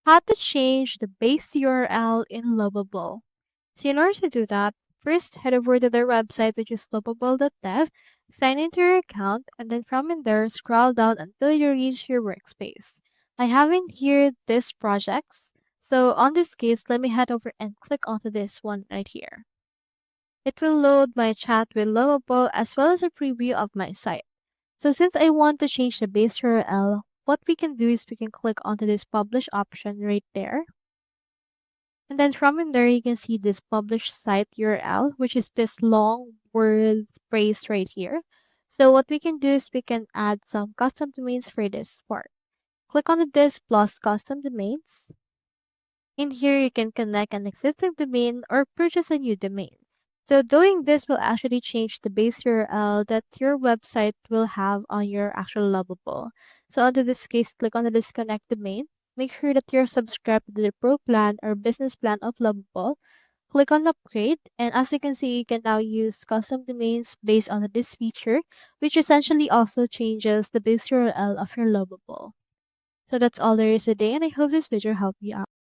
How to change the base URL in Lovable. So in order to do that, first head over to their website, which is lovable.dev, sign into your account, and then from in there, scroll down until you reach your workspace. I have in here this projects. So on this case, let me head over and click onto this one right here. It will load my chat with Lovable as well as a preview of my site. So since I want to change the base URL, what we can do is we can click onto this publish option right there. And then from in there, you can see this publish site URL, which is this long word phrase right here. So what we can do is we can add some custom domains for this part. Click on this plus custom domains. In here, you can connect an existing domain or purchase a new domain. So doing this will actually change the base URL that your website will have on your actual Lovable. So under this case, click on the disconnect domain. Make sure that you're subscribed to the Pro plan or business plan of Lovable. Click on upgrade, and as you can see, you can now use custom domains based on this feature, which essentially also changes the base URL of your Lovable. So that's all there is today, and I hope this video helped you out.